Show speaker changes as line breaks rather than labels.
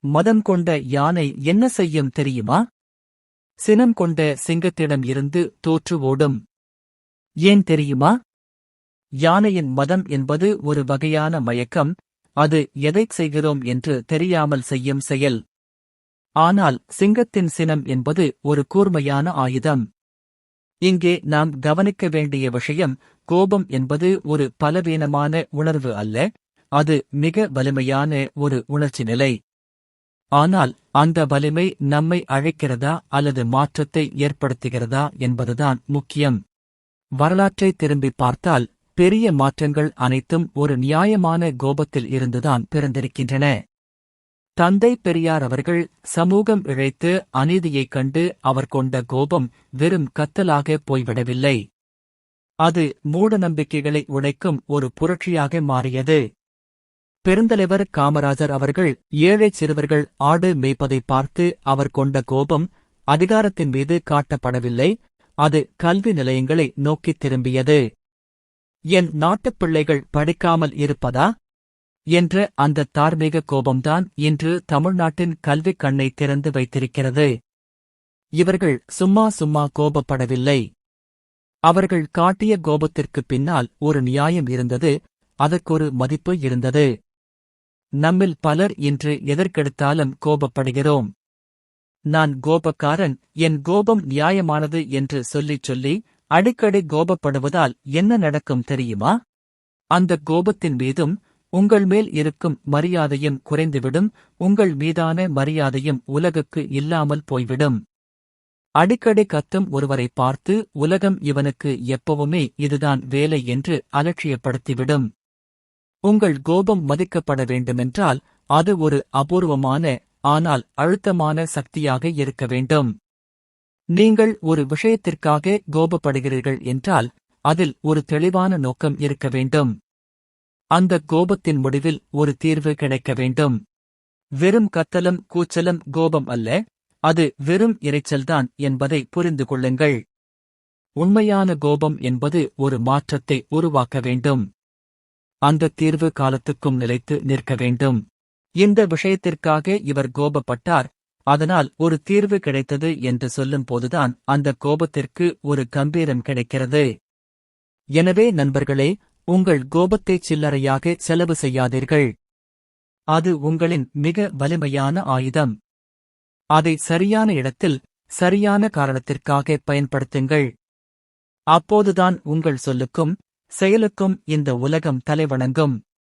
மதம் கொண்ட யானை என்ன செய்யும் தெரியுமா? சினம் கொண்ட சிங்கத்திடம் இருந்து தோற்று ஓடும். ஏன் தெரியுமா? யானையின் மதம் என்பது ஒரு வகையான மயக்கம், அது எதைச் செய்கிறோம் என்று தெரியாமல் செய்யும் செயல். ஆனால் சிங்கத்தின் சினம் என்பது ஒரு கூர்மையான ஆயுதம். இங்கே நாம் கவனிக்க வேண்டிய விஷயம், கோபம் என்பது ஒரு பலவீனமான உணர்வு அல்ல, அது மிக வலிமையான ஒரு உணர்ச்சி நிலை. ஆனால் அந்த வலிமை நம்மை அழைக்கிறதா அல்லது மாற்றத்தை ஏற்படுத்துகிறதா என்பதுதான் முக்கியம். வரலாற்றை திரும்பி பார்த்தால் பெரிய மாற்றங்கள் அனைத்தும் ஒரு நியாயமான கோபத்தில் இருந்துதான் பிறந்திருக்கின்றன. தந்தை பெரியார் அவர்கள் சமூகம் இழைத்து அநீதியைக் கண்டு அவர் கொண்ட கோபம் வெறும் கத்தலாக போய்விடவில்லை. அது மூடநம்பிக்கைகளை உடைக்கும் ஒரு புரட்சியாக மாறியது. பெருந்தலைவர் காமராஜர் அவர்கள் ஏழை சிறுவர்கள் ஆடு மேய்ப்பதை பார்த்து அவர் கொண்ட கோபம் அதிகாரத்தின் மீது காட்டப்படவில்லை, அது கல்வி நிலையங்களை நோக்கித் திரும்பியது. என் நாட்டுப் பிள்ளைகள் படிக்காமல் இருப்பதா என்ற அந்த தார்மீக கோபம்தான் இன்று தமிழ்நாட்டின் கல்விக் கண்ணை திறந்து வைத்திருக்கிறது. இவர்கள் சும்மா சும்மா கோபப்படவில்லை. அவர்கள் காட்டிய கோபத்திற்குப் பின்னால் ஒரு நியாயம் இருந்தது, அதற்கொரு மதிப்பு இருந்தது. நம்மில் பலர் இன்று எதற்கெடுத்தாலும் கோபப்படுகிறோம். நான் கோபக்காரன், என் கோபம் நியாயமானது என்று சொல்லிச் சொல்லி அடிக்கடி கோபப்படுவதால் என்ன நடக்கும் தெரியுமா? அந்த கோபத்தின் மீதும் உங்கள் மேல் இருக்கும் மரியாதையும் குறைந்துவிடும், உங்கள் மீதான மரியாதையும் உலகுக்கு இல்லாமல் போய்விடும். அடிக்கடி கத்தும் ஒருவரை பார்த்து உலகம் இவனுக்கு எப்பவுமே இதுதான் வேலை என்று அலட்சியப்படுத்திவிடும். உங்கள் கோபம் மதிக்கப்பட வேண்டுமென்றால் அது ஒரு அபூர்வமான ஆனால் அழுத்தமான சக்தியாக இருக்க வேண்டும். நீங்கள் ஒரு விஷயத்திற்காக கோபப்படுகிறீர்கள் என்றால் அதில் ஒரு தெளிவான நோக்கம் இருக்க வேண்டும். அந்த கோபத்தின் முடிவில் ஒரு தீர்வு கிடைக்க வேண்டும். வெறும் கத்தலும் கூச்சலும் கோபம் அல்ல, அது வெறும் இரைச்சல்தான் என்பதை புரிந்து கொள்ளுங்கள். உண்மையான கோபம் என்பது ஒரு மாற்றத்தை உருவாக்க வேண்டும். அந்த தீர்வு காலத்துக்கும் நிலைத்து நிற்க வேண்டும். இந்த விஷயத்திற்காக இவர் கோபப்பட்டார், அதனால் ஒரு தீர்வு கிடைத்தது என்று சொல்லும் போதுதான் அந்த கோபத்திற்கு ஒரு கம்பீரம் கிடைக்கிறது. எனவே நண்பர்களே, உங்கள் கோபத்தை சில்லறையாக செலவு செய்யாதீர்கள். அது உங்களின் மிக வலிமையான ஆயுதம். அதை சரியான இடத்தில் சரியான காரணத்திற்காக பயன்படுத்துங்கள். அப்போதுதான் உங்கள் சொல்லுக்கும் செயலுக்கும் இந்த உலகம் தலைவணங்கும்.